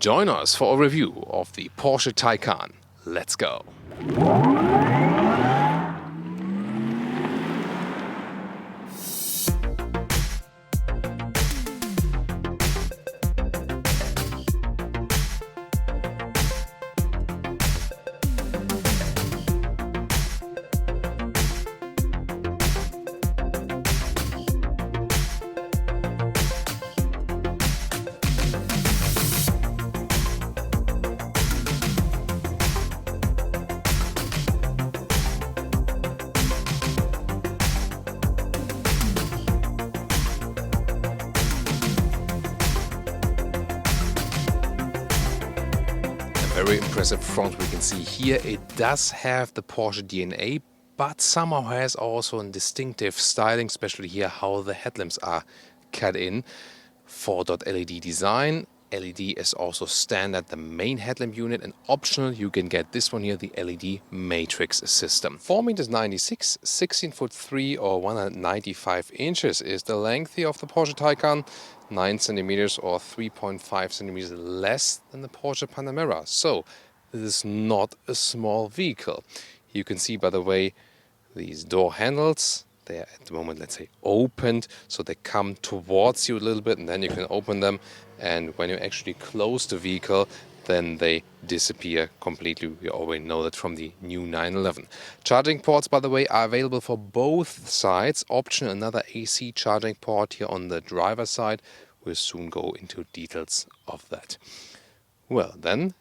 Join us for a review of the Porsche Taycan. Let's go! Very impressive front we can see here. It does have the Porsche DNA, but somehow has also a distinctive styling, especially here how the headlamps are cut in. 4-dot LED design. LED is also standard, the main headlamp unit, and optional you can get this one here, the LED matrix system. 4 meters 96, 16 foot 3 or 195 inches is the length here of the Porsche Taycan. 9 centimeters or 3.5 centimeters less than the Porsche Panamera. So this is not a small vehicle. You can see, by the way, these door handles. They are at the moment, let's say, opened, so they come towards you a little bit, and then you can open them. And when you actually close the vehicle, then they disappear completely. We already know that from the new 911. Charging ports, by the way, are available for both sides. Option another AC charging port here on the driver's side. We'll soon go into details of that. Well, then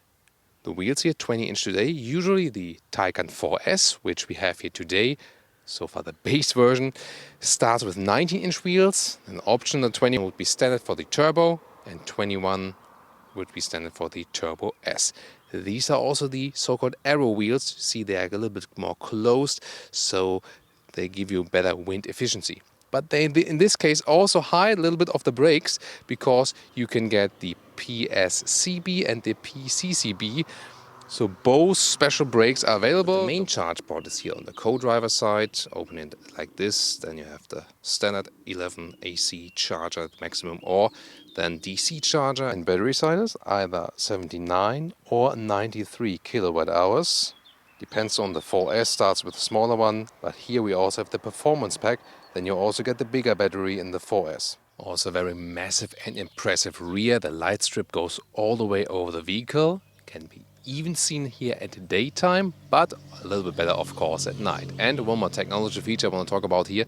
the wheels here, 20-inch today. Usually the Taycan 4S, which we have here today, so far the base version, starts with 19-inch wheels. An option, the 20 would be standard for the Turbo, and 21 would be standard for the Turbo S. These are also the so-called aero wheels. You see, they are a little bit more closed, so they give you better wind efficiency. But they, in this case, also hide a little bit of the brakes, because you can get the PSCB and the PCCB. So both special brakes are available. The main charge port is here on the co-driver side. Open it like this. Then you have the standard 11 AC charger at maximum, or then DC charger. And battery sizes either 79 or 93 kilowatt hours. Depends on the 4S, starts with a smaller one. But here we also have the performance pack. Then you also get the bigger battery in the 4S. Also very massive and impressive rear. The light strip goes all the way over the vehicle. Can be even seen here at daytime, but a little bit better, of course, at night. And one more technology feature I want to talk about here.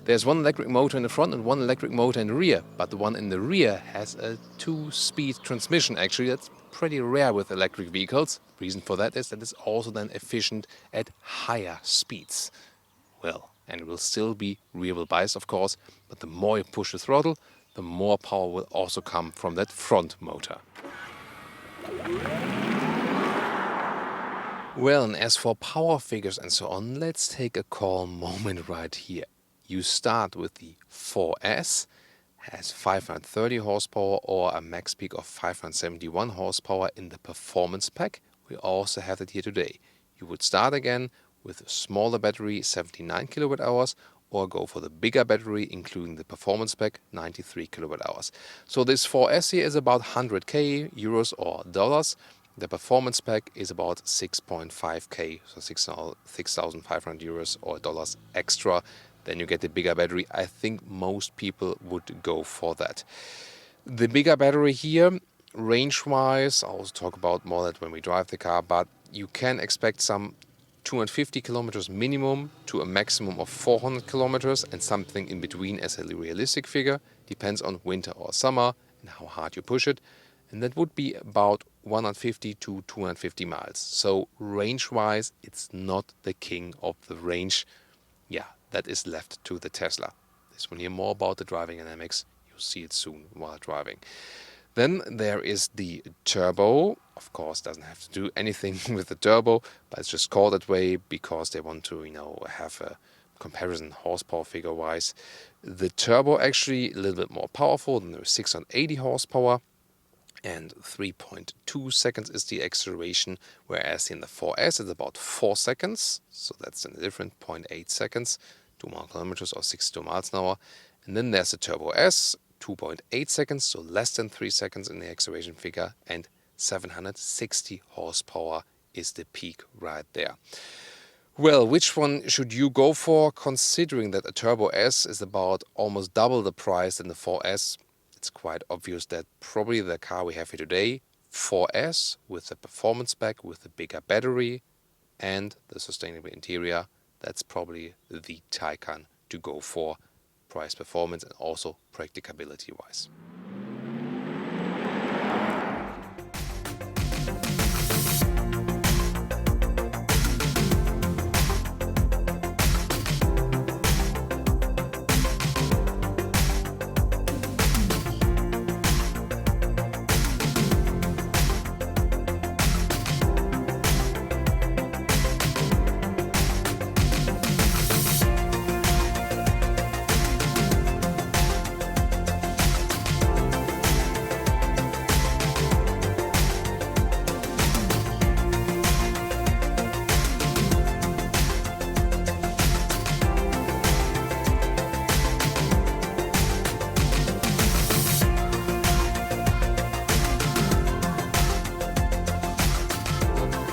There's one electric motor in the front and one electric motor in the rear, but the one in the rear has a 2-speed transmission. Actually, that's pretty rare with electric vehicles. Reason for that is that it's also then efficient at higher speeds. Well, and it will still be rear-wheel biased, of course, but the more you push the throttle, the more power will also come from that front motor. Well, and as for power figures and so on, let's take a calm moment right here. You start with the 4S, has 530 horsepower or a max peak of 571 horsepower in the performance pack. We also have it here today. You would start again with a smaller battery, 79 kilowatt hours, or go for the bigger battery, including the performance pack, 93 kilowatt hours. So this 4S here is about 100k euros or dollars. The performance pack is about 6.5k, so 6,500 euros or dollars extra. Then you get the bigger battery. I think most people would go for that. The bigger battery here, range-wise, I'll also talk about more that when we drive the car, but you can expect some 250 kilometers minimum to a maximum of 400 kilometers, and something in between as a realistic figure. Depends on winter or summer and how hard you push it. And that would be about 150 to 250 miles. So range-wise, it's not the king of the range. Yeah, that is left to the Tesla. This one here more about the driving dynamics. You'll see it soon while driving. Then there is the turbo. Of course, doesn't have to do anything with the turbo, but it's just called that way because they want to, have a comparison horsepower figure-wise. The turbo actually a little bit more powerful than the 680 horsepower. And 3.2 seconds is the acceleration, whereas in the 4S it's about 4 seconds. So that's a different 0.8 seconds, 2 kilometers or 62 miles an hour. And then there's the Turbo S, 2.8 seconds, so less than 3 seconds in the acceleration figure, and 760 horsepower is the peak right there. Well, which one should you go for, considering that a Turbo S is about almost double the price than the 4S? It's quite obvious that probably the car we have here today, 4S, with the performance spec, with the bigger battery and the sustainable interior, that's probably the Taikhan to go for, price performance and also practicability wise.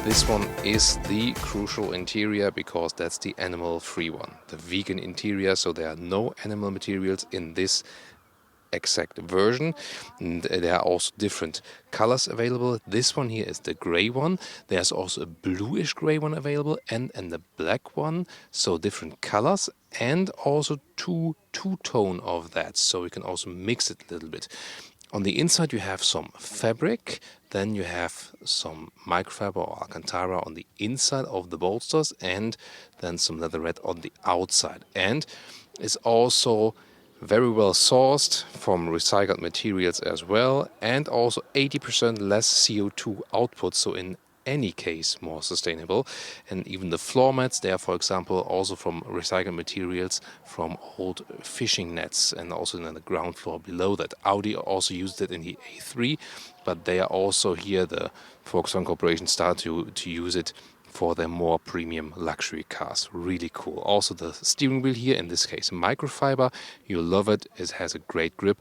This one is the crucial interior because that's the animal-free one, the vegan interior, so there are no animal materials in this exact version. And there are also different colors available. This one here is the gray one. There's also a bluish gray one available and the black one, so different colors, and also two-tone of that, so you can also mix it a little bit. On the inside you have some fabric, then you have some microfiber or alcantara on the inside of the bolsters, and then some leatherette on the outside. And it's also very well sourced from recycled materials as well, and also 80% less CO2 output, so in any case more sustainable. And even the floor mats, they are, for example, also from recycled materials from old fishing nets, and also in the ground floor below that. Audi also used it in the A3, but they are also here, the Volkswagen Corporation started to use it for their more premium luxury cars. Really cool. Also the steering wheel here, in this case microfiber, you'll love it. It has a great grip.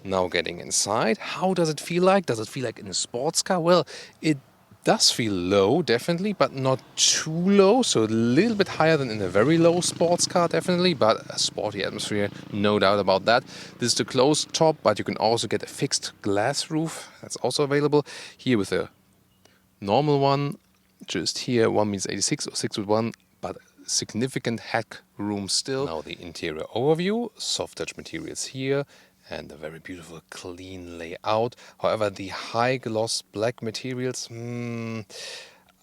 Now getting inside, how does it feel like? Does it feel like in a sports car? Well, it does feel low, definitely, but not too low, so a little bit higher than in a very low sports car, definitely, but a sporty atmosphere, no doubt about that. This is the closed top, but you can also get a fixed glass roof. That's also available here with a normal one. Just here, 1m86 or 6'1", but significant heck room still. Now the interior overview, soft touch materials here, and a very beautiful clean layout. However, the high gloss black materials, I'm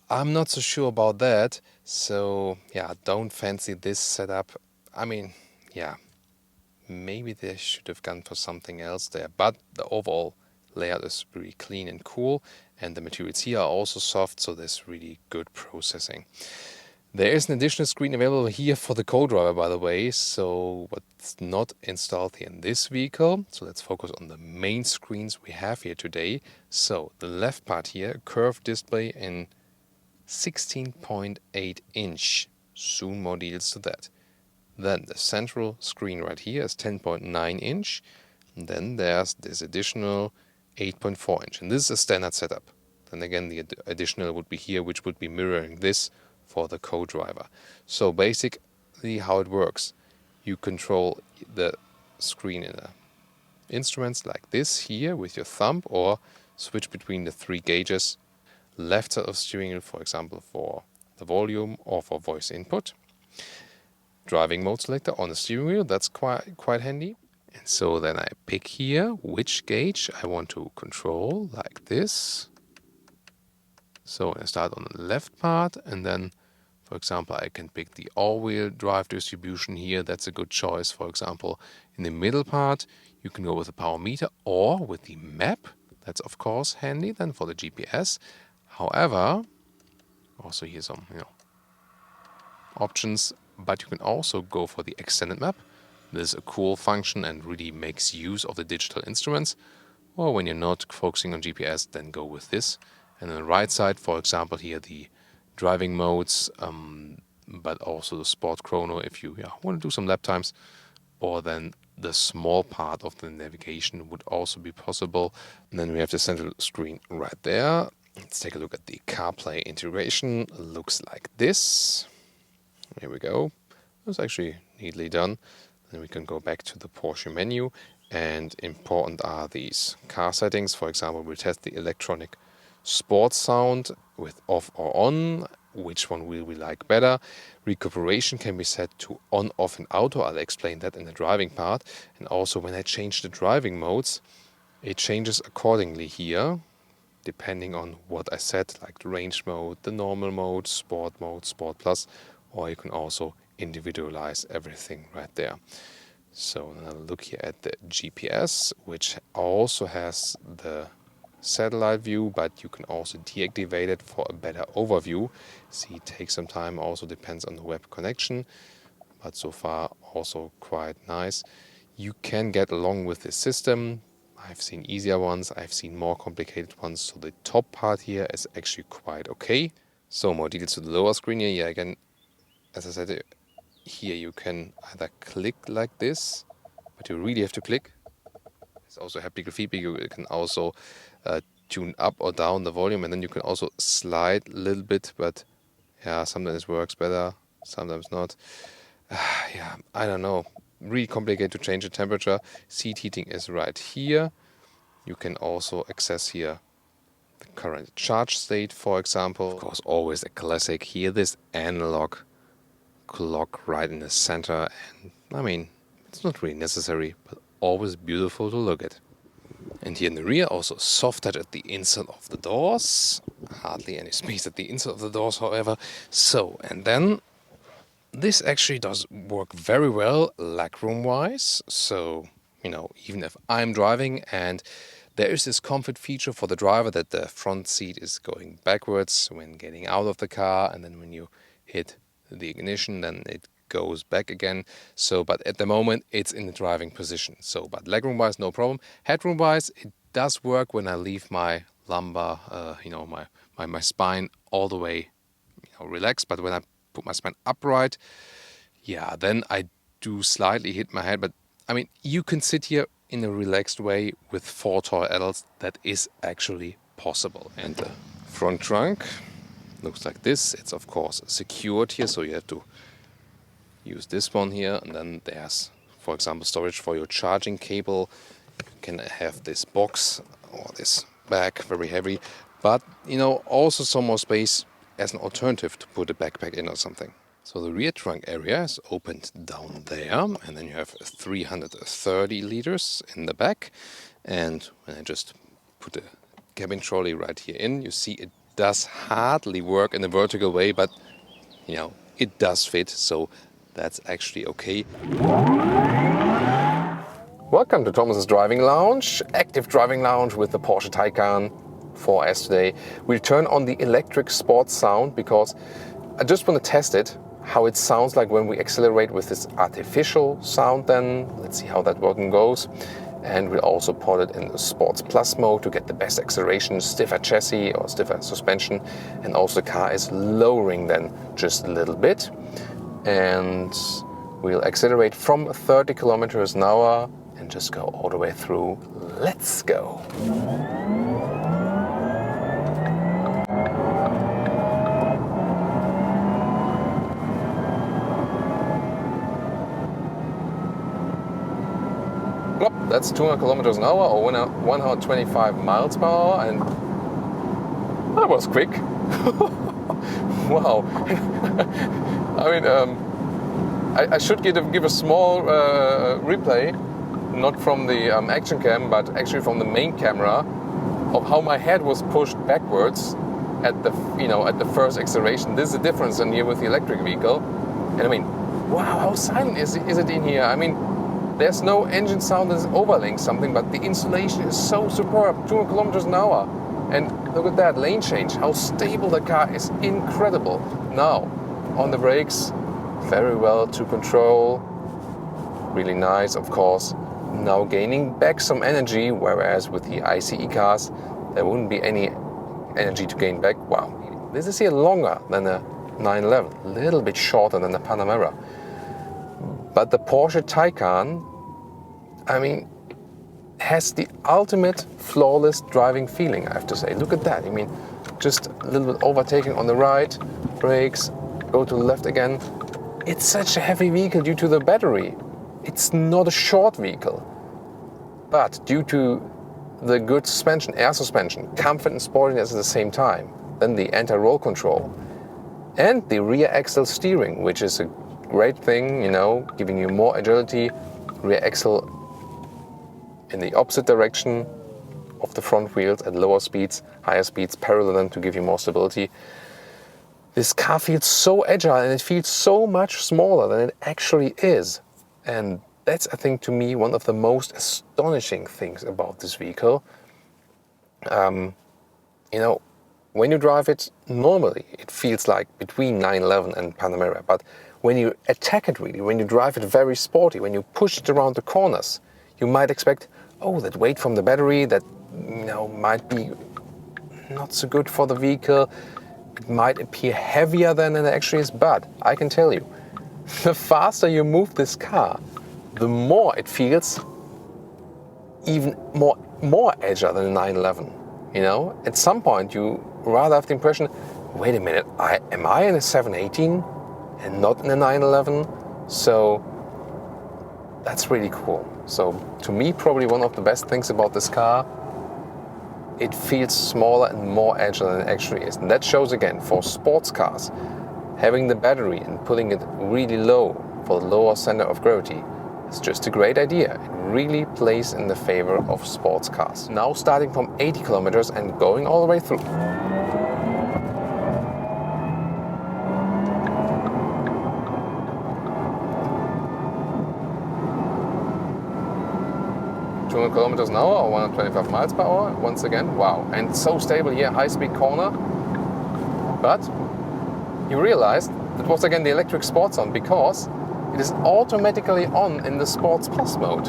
not so sure about that. So yeah, don't fancy this setup. I mean, yeah, maybe they should have gone for something else there, but the overall layout is really clean and cool, and the materials here are also soft, so there's really good processing. There is an additional screen available here for the co-driver, by the way, so what's not installed here in this vehicle. So let's focus on the main screens we have here today. So the left part here, curved display in 16.8 inch. Soon more deals to that. Then the central screen right here is 10.9 inch. And then there's this additional 8.4 inch. And this is a standard setup. Then again, the additional would be here, which would be mirroring this for the co-driver. So basically how it works, you control the screen in instruments like this here with your thumb, or switch between the three gauges. Left side of steering wheel, for example, for the volume or for voice input. Driving mode selector on the steering wheel, that's quite handy. And so then I pick here which gauge I want to control, like this. So I start on the left part, and then, for example, I can pick the all-wheel drive distribution here. That's a good choice. For example, in the middle part, you can go with the power meter or with the map. That's, of course, handy then for the GPS. However, also here's some, options, but you can also go for the extended map. This is a cool function and really makes use of the digital instruments. Or when you're not focusing on GPS, then go with this. And on the right side, for example, here the driving modes, but also the sport chrono if you want to do some lap times, or then the small part of the navigation would also be possible. And then we have the central screen right there. Let's take a look at the CarPlay integration. Looks like this. Here we go. It's actually neatly done. Then we can go back to the Porsche menu, and important are these car settings. For example, we'll test the electronic sports sound with off or on. Which one will we like better? Recuperation can be set to on, off and auto. I'll explain that in the driving part. And also when I change the driving modes, it changes accordingly here, depending on what I set, like the range mode, the normal mode, Sport Plus, or you can also individualize everything right there. So now look here at the GPS, which also has the satellite view, but you can also deactivate it for a better overview. See, it takes some time, also depends on the web connection, but so far also quite nice. You can get along with this system. I've seen easier ones, I've seen more complicated ones, so the top part here is actually quite okay. So more details to the lower screen here. Yeah, again, as I said, here you can either click like this, but you really have to click. There's also haptical feedback. You can also tune up or down the volume, and then you can also slide a little bit, but yeah, sometimes it works better, sometimes not. Yeah, I don't know. Really complicated to change the temperature. Seat heating is right here. You can also access here the current charge state, for example. Of course, always a classic here, this analog clock right in the center. And I mean, it's not really necessary, but always beautiful to look at. And here in the rear, also soft touch at the inside of the doors. Hardly any space at the inside of the doors, however. So, and then this actually does work very well legroom wise. So, you know, even if I'm driving and there is this comfort feature for the driver that the front seat is going backwards when getting out of the car, and then when you hit the ignition, then it goes back again. So, but at the moment it's in the driving position. So, but legroom wise, no problem. Headroom wise, it does work when I leave my lumbar, my spine all the way, relaxed. But when I put my spine upright, yeah, then I do slightly hit my head. But I mean, you can sit here in a relaxed way with 4 toy adults. That is actually possible. And the front trunk looks like this. It's of course secured here, so you have to use this one here, and then there's, for example, storage for your charging cable. You can have this box or this bag, very heavy, but also some more space as an alternative to put a backpack in or something. So the rear trunk area is opened down there, and then you have 330 liters in the back. And when I just put the cabin trolley right here in, you see it does hardly work in a vertical way, but it does fit, so that's actually okay. Welcome to Thomas's Driving Lounge, active driving lounge with the Porsche Taycan 4S today. We'll turn on the electric sports sound because I just want to test it, how it sounds like when we accelerate with this artificial sound then. Let's see how that working goes. And we'll also put it in the Sports Plus mode to get the best acceleration, stiffer chassis or stiffer suspension. And also the car is lowering then just a little bit. And we'll accelerate from 30 kilometers an hour and just go all the way through. Let's go. That's 200 kilometers an hour or 125 miles per hour, and that was quick. Wow. I mean, I should give a small replay, not from the action cam, but actually from the main camera, of how my head was pushed backwards at the first acceleration. This is the difference in here with the electric vehicle. And I mean, wow, how silent is it in here? I mean, there's no engine sound that's overlaying something, but the insulation is so superb, 200 kilometers an hour. And look at that, lane change, how stable the car is, incredible. Now, on the brakes, very well to control, really nice, of course. Now gaining back some energy, whereas with the ICE cars, there wouldn't be any energy to gain back. Wow, this is here longer than the 911, a little bit shorter than the Panamera. But the Porsche Taycan I mean, has the ultimate flawless driving feeling, I have to say. Look at that. I mean, just a little bit overtaking on the right, brakes, go to the left again. It's such a heavy vehicle due to the battery. It's not a short vehicle. But due to the good suspension, air suspension, comfort and sportiness at the same time, then the anti-roll control, and the rear axle steering, which is a great thing, you know, giving you more agility, rear axle in the opposite direction of the front wheels at lower speeds, higher speeds, parallel them to give you more stability. This car feels so agile and it feels so much smaller than it actually is. And that's, I think, to me, one of the most astonishing things about this vehicle. You know, when you drive it normally, it feels like between 911 and Panamera. But when you attack it really, when you drive it very sporty, when you push it around the corners, you might expect, oh, that weight from the battery, that, you know, might be not so good for the vehicle. It might appear heavier than it actually is, but I can tell you, the faster you move this car, the more it feels even more agile than a 911. You know, at some point you rather have the impression, wait a minute, am I in a 718 and not in a 911? So that's really cool. So to me, probably one of the best things about this car, it feels smaller and more agile than it actually is. And that shows again, for sports cars, having the battery and putting it really low for the lower center of gravity is just a great idea. It really plays in the favor of sports cars. Now starting from 80 kilometers and going all the way through. 200 kilometers an hour or 125 miles per hour. Once again, wow. And so stable here, high-speed corner. But you realize it was again the electric sports zone because it is automatically on in the Sports Plus mode.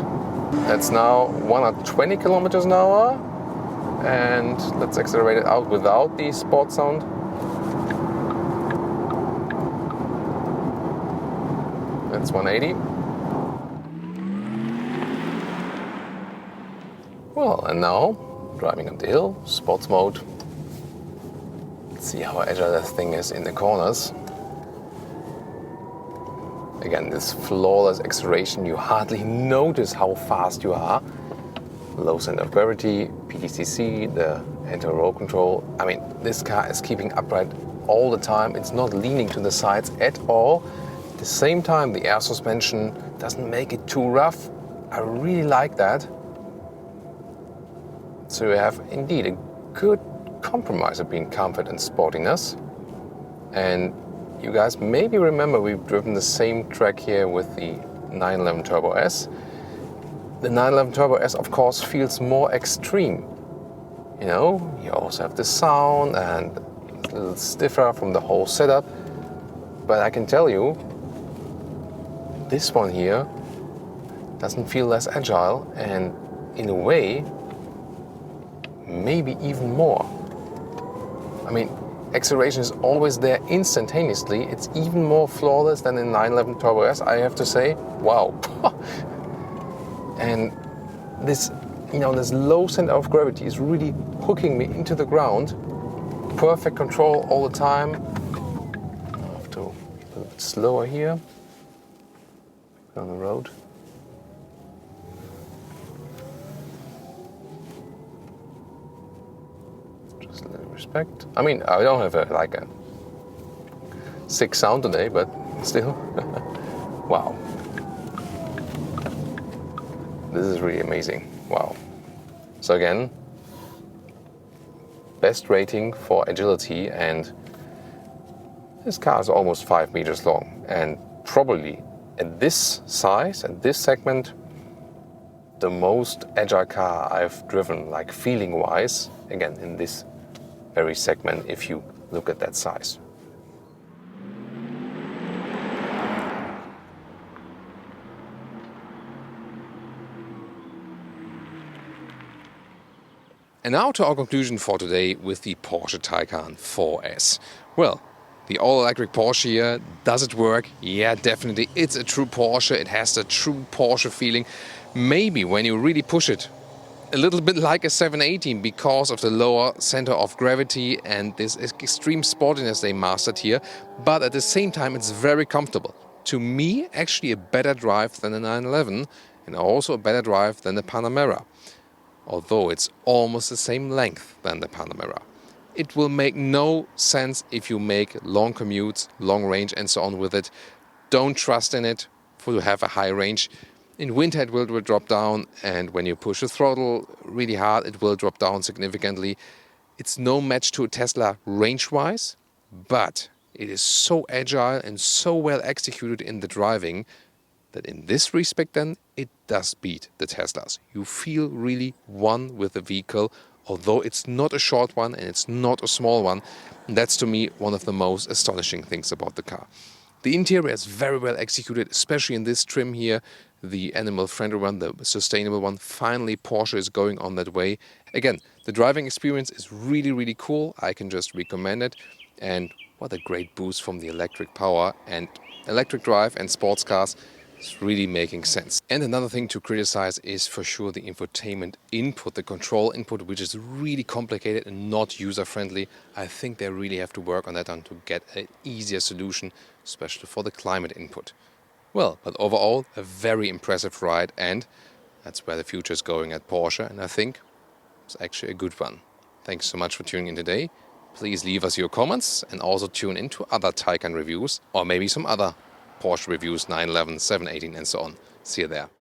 That's now 120 kilometers an hour. And let's accelerate it out without the sports sound. That's 180. Well, and now driving up the hill, sports mode. Let's see how agile that thing is in the corners. Again, this flawless acceleration, you hardly notice how fast you are. Low center of gravity, PTCC, the anti-roll control. I mean, this car is keeping upright all the time. It's not leaning to the sides at all. At the same time, the air suspension doesn't make it too rough. I really like that. So you have indeed a good compromise between comfort and sportiness. And you guys maybe remember we've driven the same track here with the 911 Turbo S. The 911 Turbo S, of course, feels more extreme. You know, you also have the sound and it's a little stiffer from the whole setup. But I can tell you, this one here doesn't feel less agile and in a way, maybe even more. I mean, acceleration is always there instantaneously. It's even more flawless than in 911 Turbo S, I have to say. Wow. And this, you know, this low center of gravity is really hooking me into the ground. Perfect control all the time. I have to be a little bit slower here on the road. Just a little respect. I mean, I don't have a sick sound today, but still. Wow. This is really amazing. Wow. So again, best rating for agility, and this car is almost 5 meters long, and probably at this size, at this segment, the most agile car I've driven, like feeling-wise, again, in this very segment, if you look at that size. And now to our conclusion for today with the Porsche Taycan 4S. Well, the all-electric Porsche here, does it work? Yeah, definitely. It's a true Porsche. It has the true Porsche feeling. Maybe when you really push it, a little bit like a 718 because of the lower center of gravity and this extreme sportiness they mastered here, but at the same time it's very comfortable. To me, actually a better drive than the 911 and also a better drive than the Panamera, although it's almost the same length than the Panamera. It will make no sense if you make long commutes, long range and so on with it. Don't trust in it to have a high range. In winter it will drop down, and when you push the throttle really hard it will drop down significantly. It's no match to a Tesla range-wise, but it is so agile and so well executed in the driving that in this respect then it does beat the Teslas. You feel really one with the vehicle, although it's not a short one and it's not a small one. And that's to me one of the most astonishing things about the car. The interior is very well executed, especially in this trim here, the animal-friendly one, the sustainable one. Finally, Porsche is going on that way. Again, the driving experience is really, really cool. I can just recommend it. And what a great boost from the electric power. And electric drive and sports cars is really making sense. And another thing to criticize is for sure the infotainment input, the control input, which is really complicated and not user-friendly. I think they really have to work on that and to get an easier solution, especially for the climate input. Well, but overall, a very impressive ride, and that's where the future is going at Porsche, and I think it's actually a good one. Thanks so much for tuning in today. Please leave us your comments and also tune in to other Taycan reviews or maybe some other Porsche reviews, 911, 718 and so on. See you there.